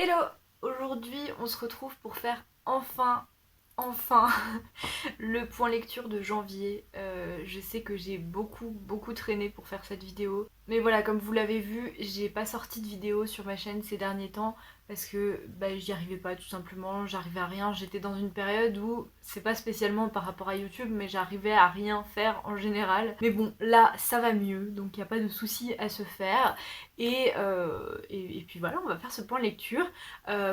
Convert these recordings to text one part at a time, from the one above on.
Hello! Aujourd'hui on se retrouve pour faire enfin le point lecture de janvier. Je sais que j'ai beaucoup traîné pour faire cette vidéo. Mais voilà, comme vous l'avez vu, j'ai pas sorti de vidéo sur ma chaîne ces derniers temps parce que j'y arrivais pas tout simplement, j'arrivais à rien. J'étais dans une période où c'est pas spécialement par rapport à YouTube, mais j'arrivais à rien faire en général. Mais bon, là ça va mieux, donc il n'y a pas de souci à se faire. Et puis voilà, on va faire ce point lecture.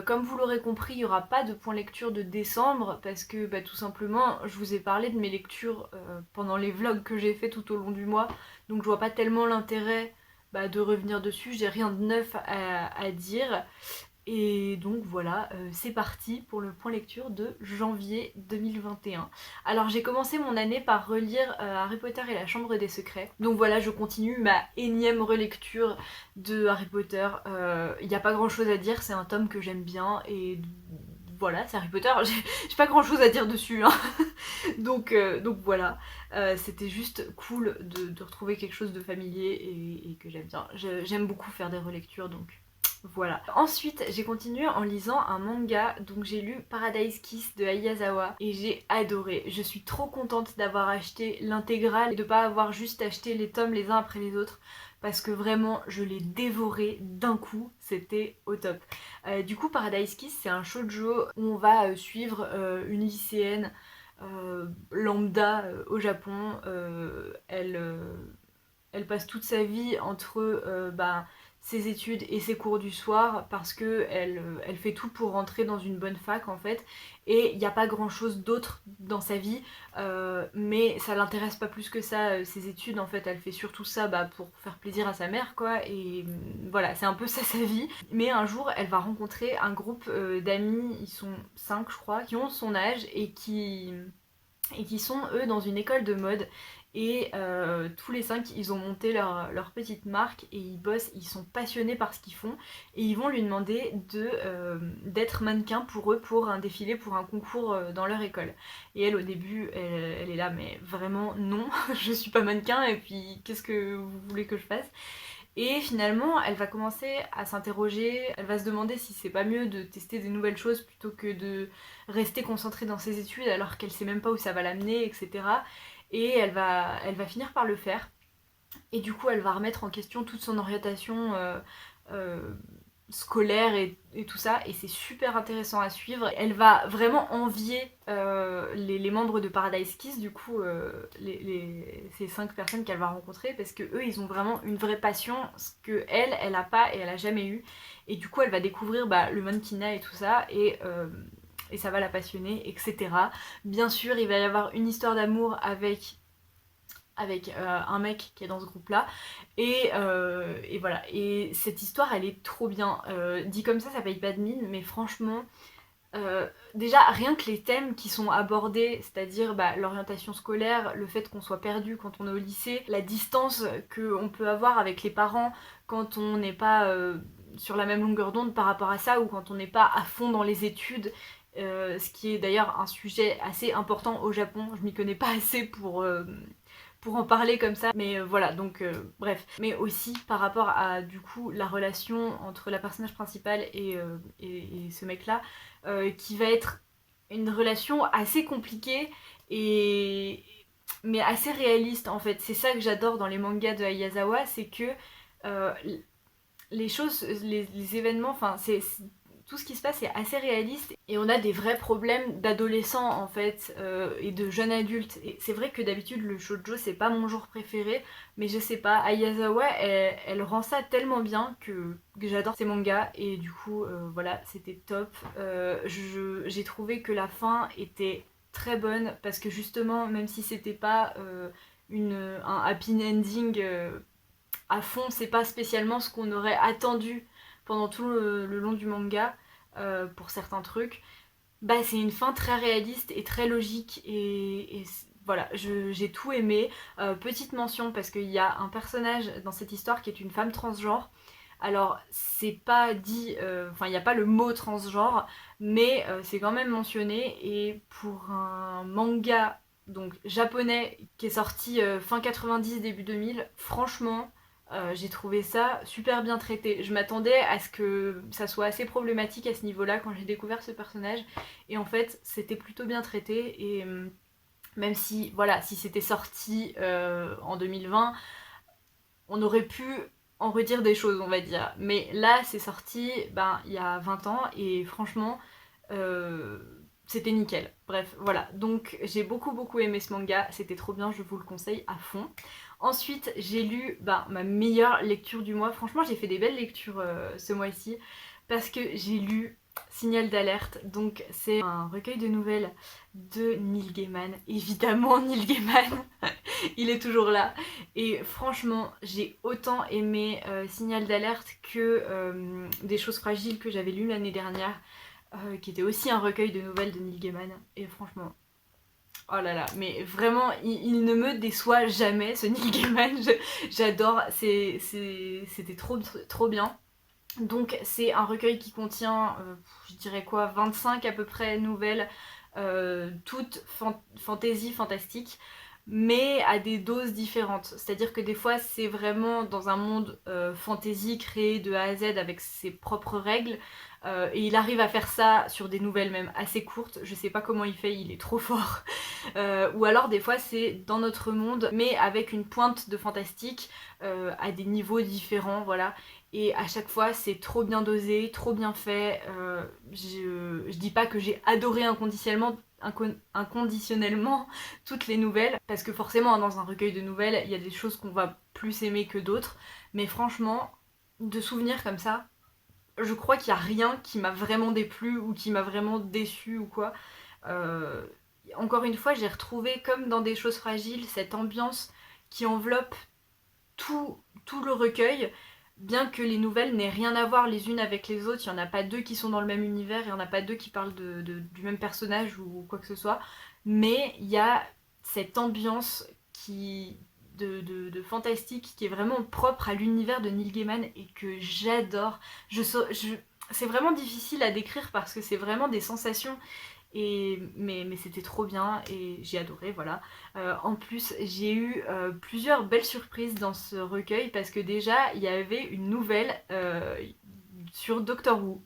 Comme vous l'aurez compris, il n'y aura pas de point lecture de décembre parce que tout simplement, je vous ai parlé de mes lectures pendant les vlogs que j'ai fait tout au long du mois, donc je vois pas tellement l'intérêt de revenir dessus, j'ai rien de neuf à dire. Et donc voilà, c'est parti pour le point lecture de janvier 2021. Alors j'ai commencé mon année par relire Harry Potter et la Chambre des Secrets. Donc voilà, je continue ma énième relecture de Harry Potter. Il n'y a pas grand chose à dire, c'est un tome que j'aime bien et voilà, c'est Harry Potter, j'ai pas grand chose à dire dessus. Hein. Donc voilà, c'était juste cool de retrouver quelque chose de familier et que j'aime bien. J'aime beaucoup faire des relectures donc voilà. Ensuite, j'ai continué en lisant un manga, donc j'ai lu Paradise Kiss de Ayazawa et j'ai adoré. Je suis trop contente d'avoir acheté l'intégrale et de pas avoir juste acheté les tomes les uns après les autres parce que vraiment je l'ai dévoré d'un coup, c'était au top. Du coup, Paradise Kiss, c'est un shoujo où on va suivre une lycéenne lambda au Japon. Elle passe toute sa vie entre ses études et ses cours du soir parce que elle fait tout pour rentrer dans une bonne fac en fait, et il n'y a pas grand chose d'autre dans sa vie, mais ça l'intéresse pas plus que ça, ses études en fait. Elle fait surtout ça pour faire plaisir à sa mère quoi, et voilà, c'est un peu ça sa vie. Mais un jour elle va rencontrer un groupe d'amis, ils sont 5 je crois, qui ont son âge et qui sont eux dans une école de mode, et tous les 5 ils ont monté leur petite marque et ils bossent, ils sont passionnés par ce qu'ils font et ils vont lui demander d'être mannequin pour eux pour un défilé, pour un concours dans leur école. Et elle au début elle est là mais vraiment non, je suis pas mannequin et puis qu'est-ce que vous voulez que je fasse. Et finalement, elle va commencer à s'interroger, elle va se demander si c'est pas mieux de tester des nouvelles choses plutôt que de rester concentrée dans ses études alors qu'elle sait même pas où ça va l'amener, etc. Et elle va finir par le faire. Et du coup, elle va remettre en question toute son orientation euh, scolaire et tout ça, et c'est super intéressant à suivre. Elle va vraiment envier les membres de Paradise Kiss, du coup, ces 5 personnes qu'elle va rencontrer, parce que eux, ils ont vraiment une vraie passion, ce que elle a pas et elle a jamais eu. Et du coup, elle va découvrir le mannequinat et tout ça, et ça va la passionner, etc. Bien sûr, il va y avoir une histoire d'amour avec un mec qui est dans ce groupe là, et voilà, et cette histoire elle est trop bien. Dit comme ça paye pas de mine, mais franchement déjà rien que les thèmes qui sont abordés, c'est-à-dire l'orientation scolaire, le fait qu'on soit perdu quand on est au lycée, la distance qu'on peut avoir avec les parents quand on n'est pas sur la même longueur d'onde par rapport à ça, ou quand on n'est pas à fond dans les études, ce qui est d'ailleurs un sujet assez important au Japon. Je m'y connais pas assez pour en parler comme ça, mais voilà, donc bref. Mais aussi par rapport à du coup la relation entre la personnage principale et ce mec là, qui va être une relation assez compliquée et mais assez réaliste en fait. C'est ça que j'adore dans les mangas de Ayazawa, c'est que euh, les choses, les événements, enfin tout ce qui se passe est assez réaliste et on a des vrais problèmes d'adolescents en fait, et de jeunes adultes. Et c'est vrai que d'habitude le shoujo c'est pas mon genre préféré, mais je sais pas, Ayazawa elle rend ça tellement bien que j'adore ses mangas, et du coup voilà, c'était top. J'ai trouvé que la fin était très bonne parce que justement, même si c'était pas un happy ending à fond, c'est pas spécialement ce qu'on aurait attendu pendant tout le long du manga, pour certains trucs. C'est une fin très réaliste et très logique, et voilà, j'ai tout aimé. Petite mention parce qu'il y a un personnage dans cette histoire qui est une femme transgenre. Alors c'est pas dit, enfin il n'y a pas le mot transgenre, mais c'est quand même mentionné, et pour un manga donc japonais qui est sorti fin 90 début 2000, franchement J'ai trouvé ça super bien traité. Je m'attendais à ce que ça soit assez problématique à ce niveau-là quand j'ai découvert ce personnage. Et en fait, c'était plutôt bien traité. Et même si, voilà, si c'était sorti en 2020, on aurait pu en redire des choses, on va dire. Mais là, c'est sorti il y a 20 ans et franchement, euh, c'était nickel. Bref, voilà. Donc j'ai beaucoup aimé ce manga, c'était trop bien, je vous le conseille à fond. Ensuite, j'ai lu ma meilleure lecture du mois. Franchement, j'ai fait des belles lectures ce mois-ci parce que j'ai lu Signal d'alerte. Donc c'est un recueil de nouvelles de Neil Gaiman. Évidemment, Neil Gaiman, il est toujours là. Et franchement, j'ai autant aimé Signal d'alerte que Des choses fragiles que j'avais lu l'année dernière, qui était aussi un recueil de nouvelles de Neil Gaiman. Et franchement, oh là là, mais vraiment, il ne me déçoit jamais, ce Neil Gaiman. J'adore, c'était trop bien. Donc c'est un recueil qui contient, je dirais quoi, 25 à peu près nouvelles, toutes fantasy, fantastiques, mais à des doses différentes. C'est-à-dire que des fois c'est vraiment dans un monde fantasy créé de A à Z avec ses propres règles, et il arrive à faire ça sur des nouvelles même assez courtes. Je sais pas comment il fait, il est trop fort. Ou alors des fois c'est dans notre monde, mais avec une pointe de fantastique, à des niveaux différents, voilà. Et à chaque fois, c'est trop bien dosé, trop bien fait. Je dis pas que j'ai adoré inconditionnellement toutes les nouvelles, parce que forcément, dans un recueil de nouvelles, il y a des choses qu'on va plus aimer que d'autres. Mais franchement, de souvenirs comme ça, je crois qu'il y a rien qui m'a vraiment déplu ou qui m'a vraiment déçu ou quoi. Euh, Encore une fois, j'ai retrouvé, comme dans Des choses fragiles, cette ambiance qui enveloppe tout le recueil, bien que les nouvelles n'aient rien à voir les unes avec les autres. Il n'y en a pas deux qui sont dans le même univers, il n'y en a pas deux qui parlent du même personnage ou quoi que ce soit, mais il y a cette ambiance de fantastique qui est vraiment propre à l'univers de Neil Gaiman et que j'adore. C'est vraiment difficile à décrire parce que c'est vraiment des sensations, mais c'était trop bien et j'ai adoré, voilà. En plus, j'ai eu plusieurs belles surprises dans ce recueil parce que déjà, il y avait une nouvelle sur Doctor Who.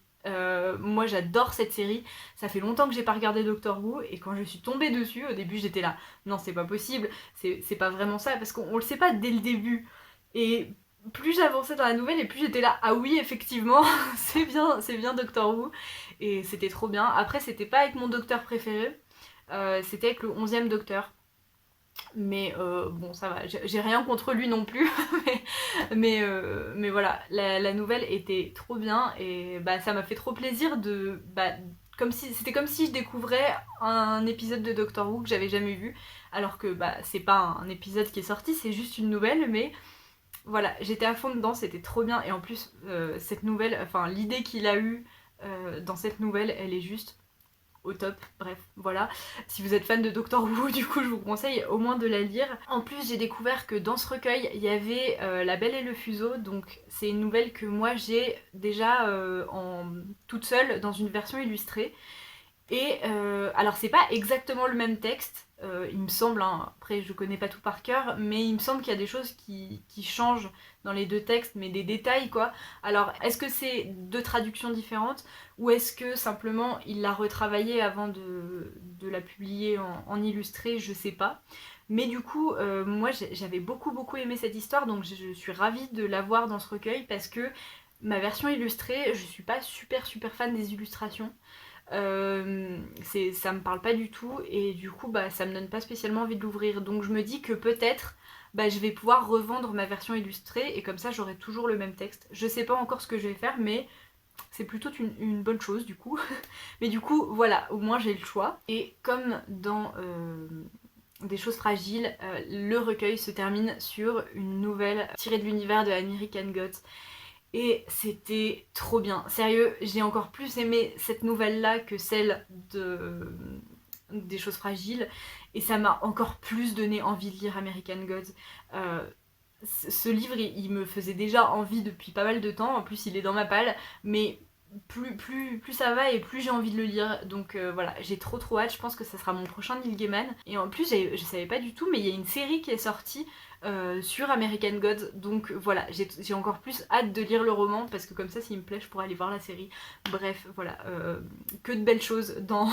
Moi j'adore cette série, ça fait longtemps que j'ai pas regardé Doctor Who et quand je suis tombée dessus, au début j'étais là, non c'est pas possible, c'est pas vraiment ça parce qu'on le sait pas dès le début. Et plus j'avançais dans la nouvelle et plus j'étais là, ah oui effectivement, c'est bien Doctor Who. Et c'était trop bien. Après c'était pas avec mon docteur préféré, c'était avec le 11e docteur. Mais bon, ça va, j'ai rien contre lui non plus. mais voilà, la nouvelle était trop bien et ça m'a fait trop plaisir de. C'était comme si je découvrais un épisode de Doctor Who que j'avais jamais vu. Alors que c'est pas un épisode qui est sorti, c'est juste une nouvelle. Mais voilà, j'étais à fond dedans, c'était trop bien. Et en plus, cette nouvelle, enfin, l'idée qu'il a eue dans cette nouvelle, elle est juste au top. Bref, voilà. Si vous êtes fan de Doctor Who, du coup, je vous conseille au moins de la lire. En plus, j'ai découvert que dans ce recueil, il y avait La Belle et le Fuseau. Donc, c'est une nouvelle que moi j'ai déjà toute seule dans une version illustrée. Et alors c'est pas exactement le même texte, il me semble, hein, après je connais pas tout par cœur, mais il me semble qu'il y a des choses qui changent dans les deux textes, mais des détails quoi. Alors est-ce que c'est deux traductions différentes ou est-ce que simplement il l'a retravaillée avant de la publier en illustré, je sais pas. Mais du coup, moi j'avais beaucoup aimé cette histoire, donc je suis ravie de l'avoir dans ce recueil parce que ma version illustrée, je suis pas super fan des illustrations. Ça me parle pas du tout et du coup ça me donne pas spécialement envie de l'ouvrir, donc je me dis que peut-être je vais pouvoir revendre ma version illustrée et comme ça j'aurai toujours le même texte. Je sais pas encore ce que je vais faire, mais c'est plutôt une bonne chose du coup. Mais du coup voilà, au moins j'ai le choix. Et comme dans Des choses fragiles, le recueil se termine sur une nouvelle tirée de l'univers de American Gods. Et c'était trop bien. Sérieux, j'ai encore plus aimé cette nouvelle-là que celle Des choses fragiles. Et ça m'a encore plus donné envie de lire American Gods. Ce livre, il me faisait déjà envie depuis pas mal de temps. En plus, il est dans ma palle. Mais plus ça va et plus j'ai envie de le lire. Donc voilà, j'ai trop hâte. Je pense que ça sera mon prochain Neil Gaiman. Et en plus, je savais pas du tout, mais il y a une série qui est sortie sur American Gods. Donc voilà, j'ai encore plus hâte de lire le roman parce que comme ça, s'il me plaît, je pourrais aller voir la série. Bref, voilà, que de belles choses dans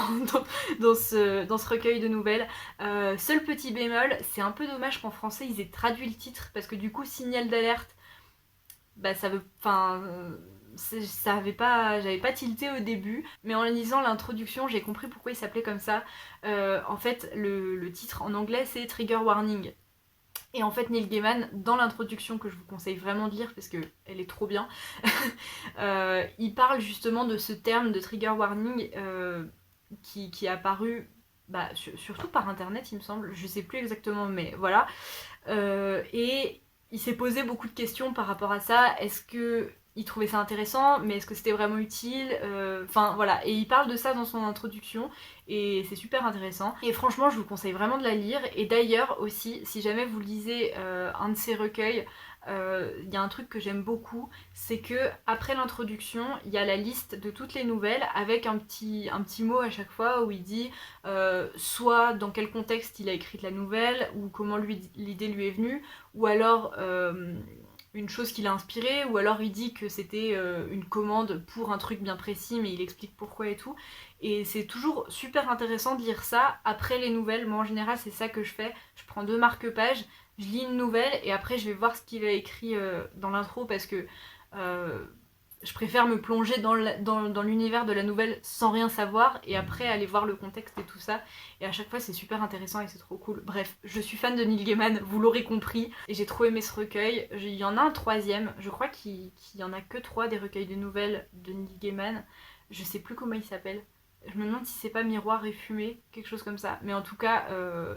ce recueil de nouvelles. Seul petit bémol, c'est un peu dommage qu'en français ils aient traduit le titre parce que du coup, signal d'alerte, bah ça veut. Enfin. J'avais pas tilté au début, mais en lisant l'introduction, j'ai compris pourquoi il s'appelait comme ça. En fait, le titre en anglais, c'est Trigger Warning. Et en fait, Neil Gaiman, dans l'introduction que je vous conseille vraiment de lire parce qu'elle est trop bien, il parle justement de ce terme de trigger warning qui est apparu bah, surtout par internet, il me semble, je sais plus exactement, mais voilà. Et il s'est posé beaucoup de questions par rapport à ça. Est-ce que il trouvait ça intéressant, mais est-ce que c'était vraiment utile? Enfin voilà, et il parle de ça dans son introduction, et c'est super intéressant. Et franchement, je vous conseille vraiment de la lire. Et d'ailleurs aussi, si jamais vous lisez un de ses recueils, il y a un truc que j'aime beaucoup, c'est que après l'introduction, il y a la liste de toutes les nouvelles avec un petit mot à chaque fois où il dit soit dans quel contexte il a écrit la nouvelle, ou comment l'idée lui est venue, ou alors une chose qui l'a inspiré, ou alors il dit que c'était une commande pour un truc bien précis, mais il explique pourquoi et tout. Et c'est toujours super intéressant de lire ça après les nouvelles. Moi en général c'est ça que je fais, je prends 2 marque-pages, je lis une nouvelle et après je vais voir ce qu'il a écrit dans l'intro parce que je préfère me plonger dans l'univers de la nouvelle sans rien savoir et après aller voir le contexte et tout ça. Et à chaque fois c'est super intéressant et c'est trop cool. Bref, je suis fan de Neil Gaiman, vous l'aurez compris, et j'ai trop aimé ce recueil. Il y en a un troisième, je crois qu'il y en a que 3 des recueils de nouvelles de Neil Gaiman. Je sais plus comment il s'appelle. Je me demande si c'est pas Miroir et Fumée, quelque chose comme ça. Mais en tout cas,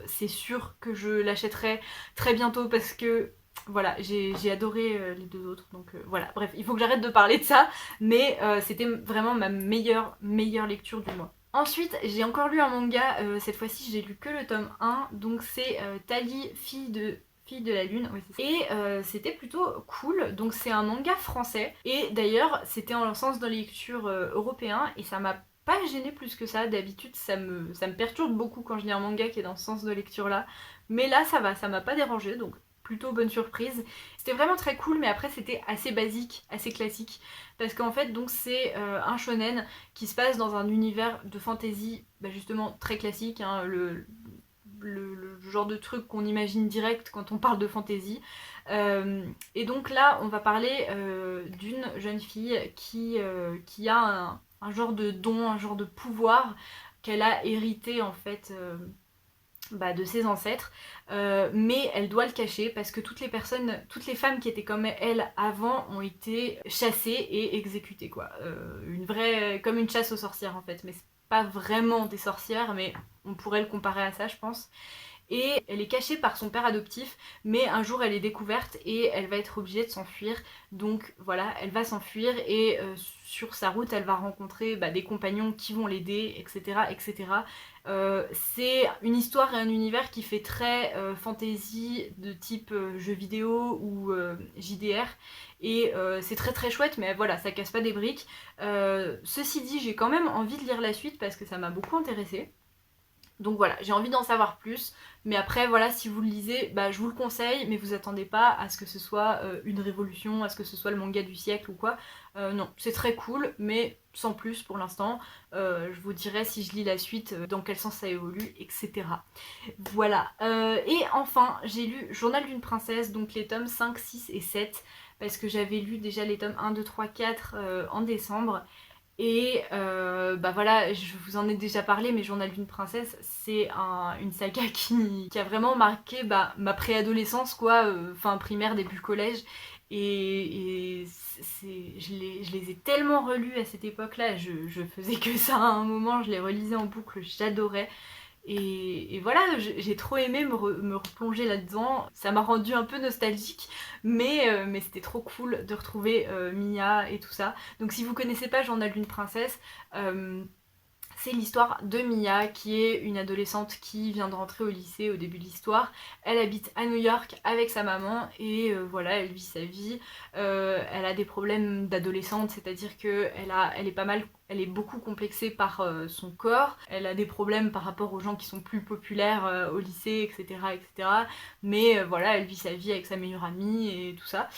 c'est sûr que je l'achèterai très bientôt parce que voilà, j'ai adoré les 2 autres. Donc voilà, bref, il faut que j'arrête de parler de ça. Mais c'était vraiment ma meilleure lecture du mois. Ensuite, j'ai encore lu un manga. Cette fois-ci, j'ai lu que le tome 1. Donc c'est Tali, fille de la lune, oui, c'est ça. Et c'était plutôt cool. Donc c'est un manga français. Et d'ailleurs, c'était en sens de lecture européen. Et ça m'a pas gêné plus que ça. D'habitude, ça me perturbe beaucoup quand je lis un manga qui est dans ce sens de lecture là. Mais là, ça va, ça m'a pas dérangé. Donc plutôt bonne surprise. C'était vraiment très cool, mais après c'était assez basique, assez classique. Parce qu'en fait, donc c'est un shonen qui se passe dans un univers de fantasy, bah, justement très classique, hein, le genre de truc qu'on imagine direct quand on parle de fantasy. Et donc là, on va parler d'une jeune fille qui a un genre de don, un genre de pouvoir qu'elle a hérité en fait bah, de ses ancêtres, mais elle doit le cacher parce que toutes les femmes qui étaient comme elle avant ont été chassées et exécutées quoi. Une vraie, comme une chasse aux sorcières en fait, mais c'est pas vraiment des sorcières, mais on pourrait le comparer à ça je pense. Et elle est cachée par son père adoptif, mais un jour elle est découverte et elle va être obligée de s'enfuir. Donc voilà, elle va s'enfuir et sur sa route elle va rencontrer bah, des compagnons qui vont l'aider, etc. etc. C'est une histoire et un univers qui fait très fantasy de type jeu vidéo ou JDR. Et c'est très chouette, mais voilà, ça casse pas des briques. Ceci dit, j'ai quand même envie de lire la suite parce que ça m'a beaucoup intéressée. Donc voilà, j'ai envie d'en savoir plus. Mais après, voilà, si vous le lisez, bah, je vous le conseille, mais vous attendez pas à ce que ce soit une révolution, à ce que ce soit le manga du siècle ou quoi. Non, c'est très cool, mais sans plus pour l'instant. Je vous dirai si je lis la suite, dans quel sens ça évolue, etc. Voilà. Et enfin, j'ai lu Journal d'une princesse, donc les tomes 5, 6 et 7, parce que j'avais lu déjà les tomes 1, 2, 3, 4 en décembre. Et bah voilà, je vous en ai déjà parlé, mais Journal d'une princesse, c'est une saga qui a vraiment marqué bah, ma préadolescence, quoi, fin primaire, début collège. Et je les ai tellement relus à cette époque-là, je faisais que ça à un moment, je les relisais en boucle, j'adorais. Et voilà, j'ai trop aimé me replonger là-dedans. Ça m'a rendu un peu nostalgique, mais c'était trop cool de retrouver Mia et tout ça. Donc si vous connaissez pas Journal d'une princesse, C'est l'histoire de Mia, qui est une adolescente qui vient de rentrer au lycée au début de l'histoire. Elle habite à New York avec sa maman et voilà, elle vit sa vie. Elle a des problèmes d'adolescente, c'est-à-dire elle est beaucoup complexée par son corps. Elle a des problèmes par rapport aux gens qui sont plus populaires au lycée, etc., etc. Mais voilà, elle vit sa vie avec sa meilleure amie et tout ça.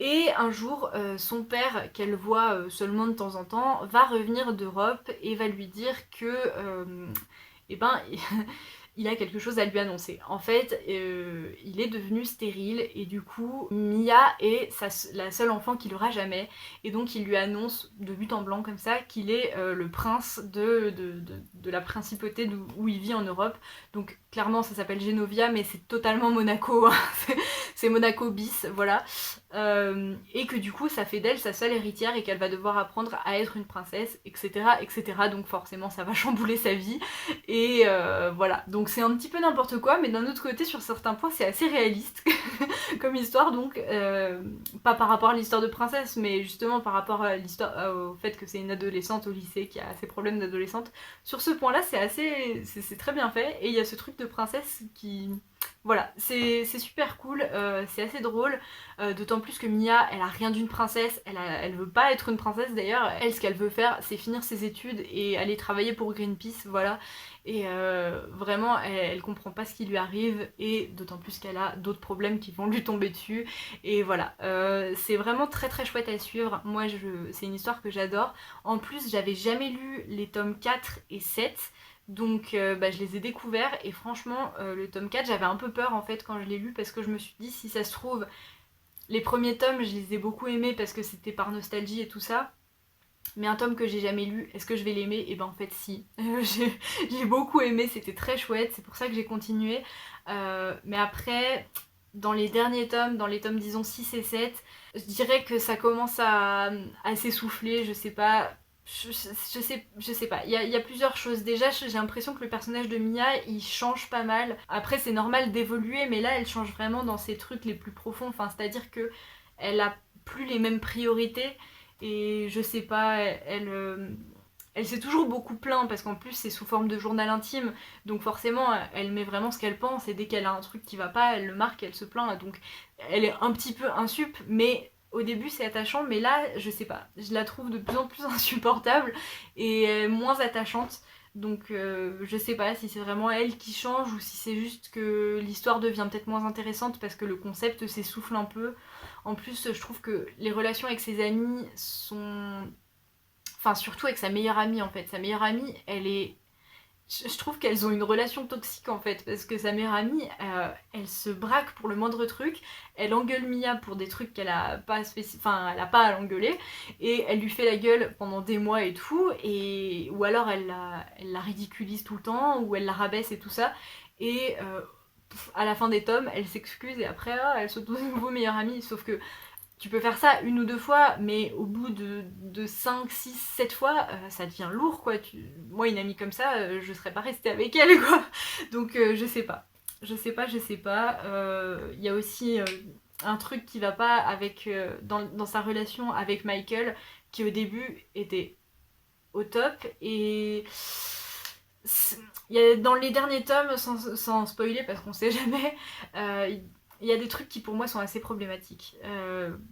Et un jour, son père, qu'elle voit seulement de temps en temps, va revenir d'Europe et va lui dire que, eh ben, il a quelque chose à lui annoncer. En fait, il est devenu stérile et du coup, Mia est la seule enfant qu'il aura jamais. Et donc, il lui annonce de but en blanc comme ça qu'il est le prince de la principauté où il vit en Europe. Donc, clairement, ça s'appelle Genovia, mais c'est totalement Monaco. Hein. C'est Monaco bis, voilà. Et que du coup, ça fait d'elle sa seule héritière et qu'elle va devoir apprendre à être une princesse, etc., etc. Donc, forcément, ça va chambouler sa vie. Et voilà, donc c'est un petit peu n'importe quoi, mais d'un autre côté, sur certains points, c'est assez réaliste comme histoire, donc pas par rapport à l'histoire de princesse, mais justement par rapport à l'histoire, au fait que c'est une adolescente au lycée qui a ses problèmes d'adolescente. Sur ce point-là, c'est très bien fait, et il y a ce truc de princesse qui... Voilà, c'est super cool, c'est assez drôle, d'autant plus que Mia, elle a rien d'une princesse, elle veut pas être une princesse d'ailleurs, elle ce qu'elle veut faire c'est finir ses études et aller travailler pour Greenpeace, voilà, et vraiment elle comprend pas ce qui lui arrive et d'autant plus qu'elle a d'autres problèmes qui vont lui tomber dessus, et voilà, c'est vraiment très très chouette à suivre, moi c'est une histoire que j'adore, en plus j'avais jamais lu les tomes 4 et 7, donc je les ai découverts et franchement le tome 4 j'avais un peu peur en fait quand je l'ai lu parce que je me suis dit si ça se trouve les premiers tomes je les ai beaucoup aimés parce que c'était par nostalgie et tout ça, mais un tome que j'ai jamais lu, est-ce que je vais l'aimer? Et ben en fait si, j'ai beaucoup aimé, c'était très chouette, c'est pour ça que j'ai continué, mais après dans les derniers tomes, dans les tomes disons 6 et 7, je dirais que ça commence à s'essouffler, je sais pas, je sais pas, il y a plusieurs choses. Déjà, j'ai l'impression que le personnage de Mia, il change pas mal. Après, c'est normal d'évoluer, mais là, elle change vraiment dans ses trucs les plus profonds. Enfin, c'est-à-dire que elle a plus les mêmes priorités. Et je sais pas, elle s'est toujours beaucoup plaint parce qu'en plus c'est sous forme de journal intime, donc forcément elle met vraiment ce qu'elle pense et dès qu'elle a un truc qui va pas, elle le marque, elle se plaint, donc elle est un petit peu insup, mais au début c'est attachant, mais là je sais pas, je la trouve de plus en plus insupportable et moins attachante. Donc je sais pas si c'est vraiment elle qui change ou si c'est juste que l'histoire devient peut-être moins intéressante parce que le concept s'essouffle un peu. En plus je trouve que les relations avec ses amis sont... Enfin surtout avec sa meilleure amie en fait. Sa meilleure amie elle est... Je trouve qu'elles ont une relation toxique en fait, parce que sa meilleure amie, elle se braque pour le moindre truc, elle engueule Mia pour des trucs qu'elle a pas enfin elle a pas à l'engueuler, et elle lui fait la gueule pendant des mois et tout, et ou alors elle la ridiculise tout le temps, ou elle la rabaisse et tout ça, et à la fin des tomes, elle s'excuse et après elle se trouve de nouveau meilleure amie, sauf que tu peux faire ça une ou deux fois, mais au bout de 5, 6, 7 fois, ça devient lourd, quoi. Moi, une amie comme ça, je serais pas restée avec elle, quoi. Donc, je sais pas. Je sais pas, je sais pas. Il y a aussi un truc qui va pas avec dans sa relation avec Michael, qui au début était au top, et... Dans les derniers tomes, sans spoiler parce qu'on sait jamais, il y a des trucs qui pour moi sont assez problématiques.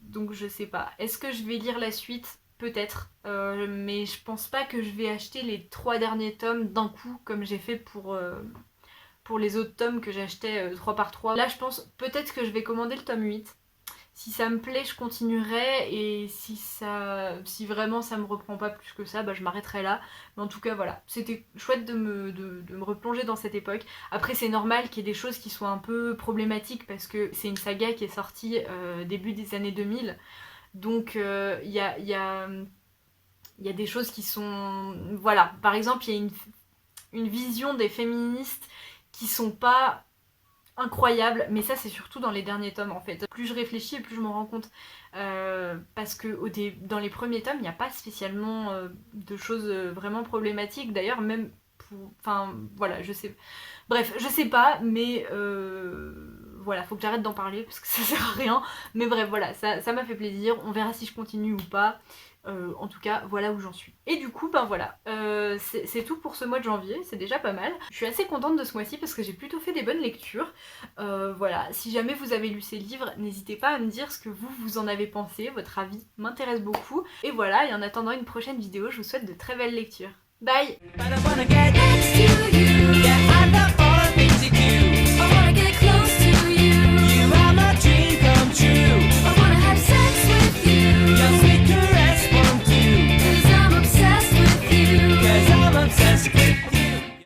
Donc je sais pas. Est-ce que je vais lire la suite? Peut-être. Mais je pense pas que je vais acheter les 3 derniers tomes d'un coup comme j'ai fait pour les autres tomes que j'achetais 3 par 3. Là je pense peut-être que je vais commander le tome 8. Si ça me plaît, je continuerai, et si vraiment ça me reprend pas plus que ça, bah je m'arrêterai là. Mais en tout cas, voilà, c'était chouette de me replonger dans cette époque. Après, c'est normal qu'il y ait des choses qui soient un peu problématiques parce que c'est une saga qui est sortie début des années 2000. Donc, il y a des choses qui sont... Voilà, par exemple, il y a une vision des féministes qui sont pas incroyable, mais ça c'est surtout dans les derniers tomes en fait. Plus je réfléchis et plus je m'en rends compte. Parce que dans les premiers tomes, il n'y a pas spécialement de choses vraiment problématiques. D'ailleurs, même pour... Enfin, voilà, je sais... Bref, je sais pas, mais... Voilà, faut que j'arrête d'en parler parce que ça sert à rien. Mais bref, voilà, ça m'a fait plaisir. On verra si je continue ou pas. En tout cas, voilà où j'en suis. Et du coup, ben voilà, c'est tout pour ce mois de janvier, c'est déjà pas mal. Je suis assez contente de ce mois-ci parce que j'ai plutôt fait des bonnes lectures. Voilà, si jamais vous avez lu ces livres, n'hésitez pas à me dire ce que vous en avez pensé, votre avis m'intéresse beaucoup. Et voilà, et en attendant une prochaine vidéo, je vous souhaite de très belles lectures. Bye!